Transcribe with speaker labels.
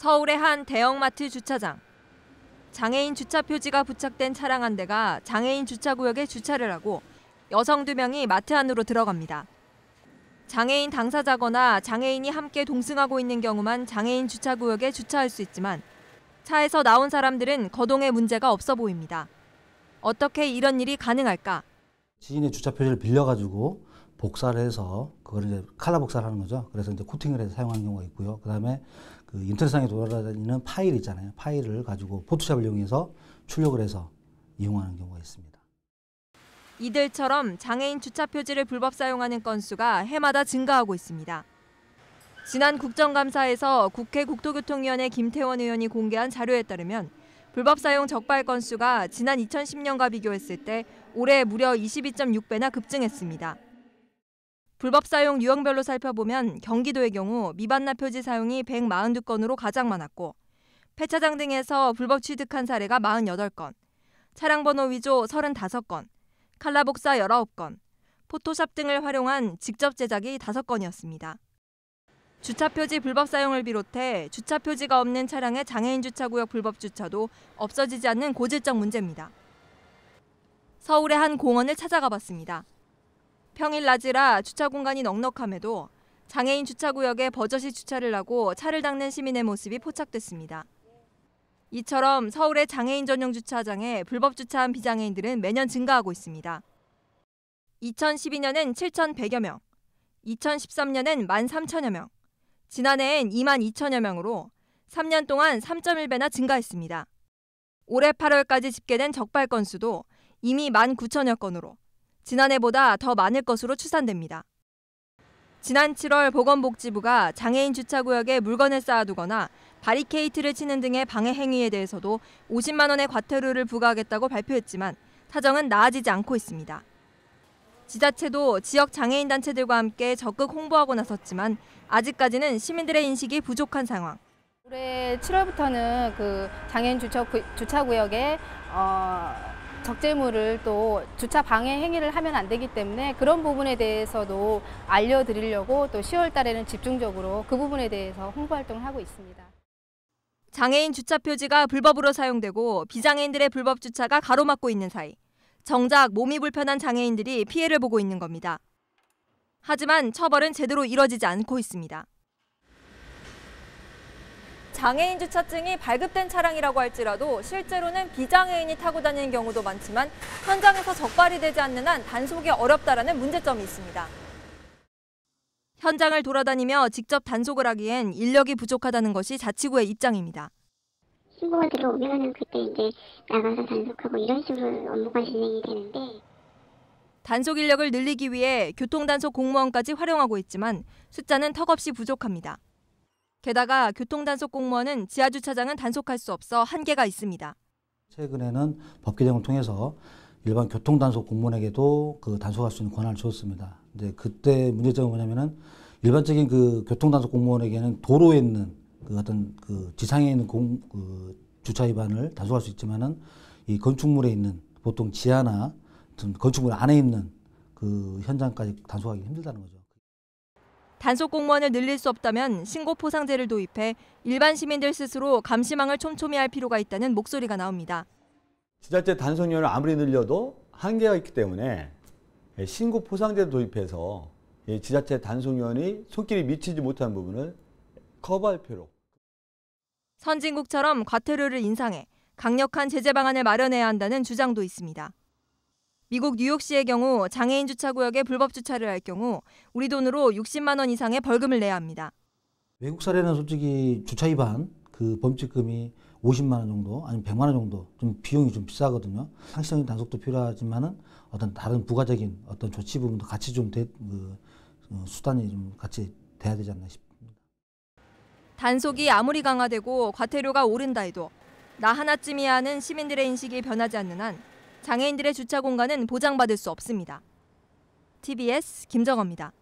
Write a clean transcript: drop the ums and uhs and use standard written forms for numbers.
Speaker 1: 서울의 한 대형마트 주차장. 장애인 주차 표지가 부착된 차량 한 대가 장애인 주차구역에 주차를 하고 여성 2명이 마트 안으로 들어갑니다. 장애인 당사자거나 장애인이 함께 동승하고 있는 경우만 장애인 주차구역에 주차할 수 있지만 차에서 나온 사람들은 거동에 문제가 없어 보입니다. 어떻게 이런 일이 가능할까?
Speaker 2: 지인의 주차 표지를 빌려가지고 복사를 해서 그걸 이제 칼라 복사를 하는 거죠. 그래서 이제 코팅을 해서 사용하는 경우가 있고요. 그다음에 그 인터넷상에 돌아다니는 파일 있잖아요. 파일을 가지고 포토샵을 이용해서 출력을 해서 이용하는 경우가 있습니다.
Speaker 1: 이들처럼 장애인 주차 표지를 불법 사용하는 건수가 해마다 증가하고 있습니다. 지난 국정감사에서 국회 국토교통위원회 김태원 의원이 공개한 자료에 따르면 불법 사용 적발 건수가 지난 2010년과 비교했을 때 올해 무려 22.6배나 급증했습니다. 불법 사용 유형별로 살펴보면 경기도의 경우 미반납 표지 사용이 142건으로 가장 많았고 폐차장 등에서 불법 취득한 사례가 48건, 차량 번호 위조 35건, 칼라 복사 19건, 포토샵 등을 활용한 직접 제작이 5건이었습니다. 주차 표지 불법 사용을 비롯해 주차 표지가 없는 차량의 장애인 주차구역 불법 주차도 없어지지 않는 고질적 문제입니다. 서울의 한 공원을 찾아가 봤습니다. 평일 낮이라 주차 공간이 넉넉함에도 장애인 주차구역에 버젓이 주차를 하고 차를 닦는 시민의 모습이 포착됐습니다. 이처럼 서울의 장애인 전용 주차장에 불법 주차한 비장애인들은 매년 증가하고 있습니다. 2012년엔 7,100여 명, 2013년엔 13,000여 명, 지난해엔 22,000여 명으로 3년 동안 3.1배나 증가했습니다. 올해 8월까지 집계된 적발 건수도 이미 19,000여 건으로 지난해보다 더 많을 것으로 추산됩니다. 지난 7월 보건복지부가 장애인 주차구역에 물건을 쌓아두거나 바리케이트를 치는 등의 방해 행위에 대해서도 50만 원의 과태료를 부과하겠다고 발표했지만 사정은 나아지지 않고 있습니다. 지자체도 지역 장애인 단체들과 함께 적극 홍보하고 나섰지만 아직까지는 시민들의 인식이 부족한 상황.
Speaker 3: 올해 7월부터는 그 장애인 주차구역에 적재물을 또 주차 방해 행위를 하면 안 되기 때문에 그런 부분에 대해서도 알려드리려고 또 10월 달에는 집중적으로 그 부분에 대해서 홍보 활동을 하고 있습니다.
Speaker 1: 장애인 주차 표지가 불법으로 사용되고 비장애인들의 불법 주차가 가로막고 있는 사이 정작 몸이 불편한 장애인들이 피해를 보고 있는 겁니다. 하지만 처벌은 제대로 이뤄지지 않고 있습니다. 장애인 주차증이 발급된 차량이라고 할지라도 실제로는 비장애인이 타고 다니는 경우도 많지만 현장에서 적발이 되지 않는 한 단속이 어렵다라는 문제점이 있습니다. 현장을 돌아다니며 직접 단속을 하기엔 인력이 부족하다는 것이 자치구의 입장입니다.
Speaker 4: 신고가 들어오면 그때 이제 나가서 단속하고 이런 식으로 업무가 진행이 되는데
Speaker 1: 단속 인력을 늘리기 위해 교통단속 공무원까지 활용하고 있지만 숫자는 턱없이 부족합니다. 게다가 교통단속 공무원은 지하주차장은 단속할 수 없어 한계가 있습니다.
Speaker 2: 최근에는 법 개정을 통해서 일반 교통단속 공무원에게도 그 단속할 수 있는 권한을 주었습니다. 근데 그때 문제점은 뭐냐면은 일반적인 그 교통단속 공무원에게는 도로에 있는 그 어떤 그 지상에 있는 주차 위반을 단속할 수 있지만은 이 건축물에 있는 보통 지하나 건축물 안에 있는 그 현장까지 단속하기 힘들다는 거죠.
Speaker 1: 단속 공무원을 늘릴 수 없다면 신고 포상제를 도입해 일반 시민들 스스로 감시망을 촘촘히 할 필요가 있다는 목소리가 나옵니다.
Speaker 5: 지자체 단속요원을 아무리 늘려도 한계가 있기 때문에 신고 포상제를 도입해서 지자체 단속요원이 손길이 미치지 못한 부분을 커버할 필요.
Speaker 1: 선진국처럼 과태료를 인상해 강력한 제재 방안을 마련해야 한다는 주장도 있습니다. 미국 뉴욕시의 경우 장애인 주차구역에 불법 주차를 할 경우 우리 돈으로 60만 원 이상의 벌금을 내야 합니다.
Speaker 2: 외국 사례는 솔직히 주차 위반 그 범칙금이 50만 원 정도 아니면 100만 원 정도 좀 비용이 좀 비싸거든요. 상시적인 단속도 필요하지만은 어떤 다른 부가적인 어떤 조치 부분도 같이 좀 수단이 좀 같이 돼야 되지 않나 싶습니다.
Speaker 1: 단속이 아무리 강화되고 과태료가 오른다 해도 나 하나쯤이야 하는 시민들의 인식이 변하지 않는 한 장애인들의 주차 공간은 보장받을 수 없습니다. TBS 김정어입니다.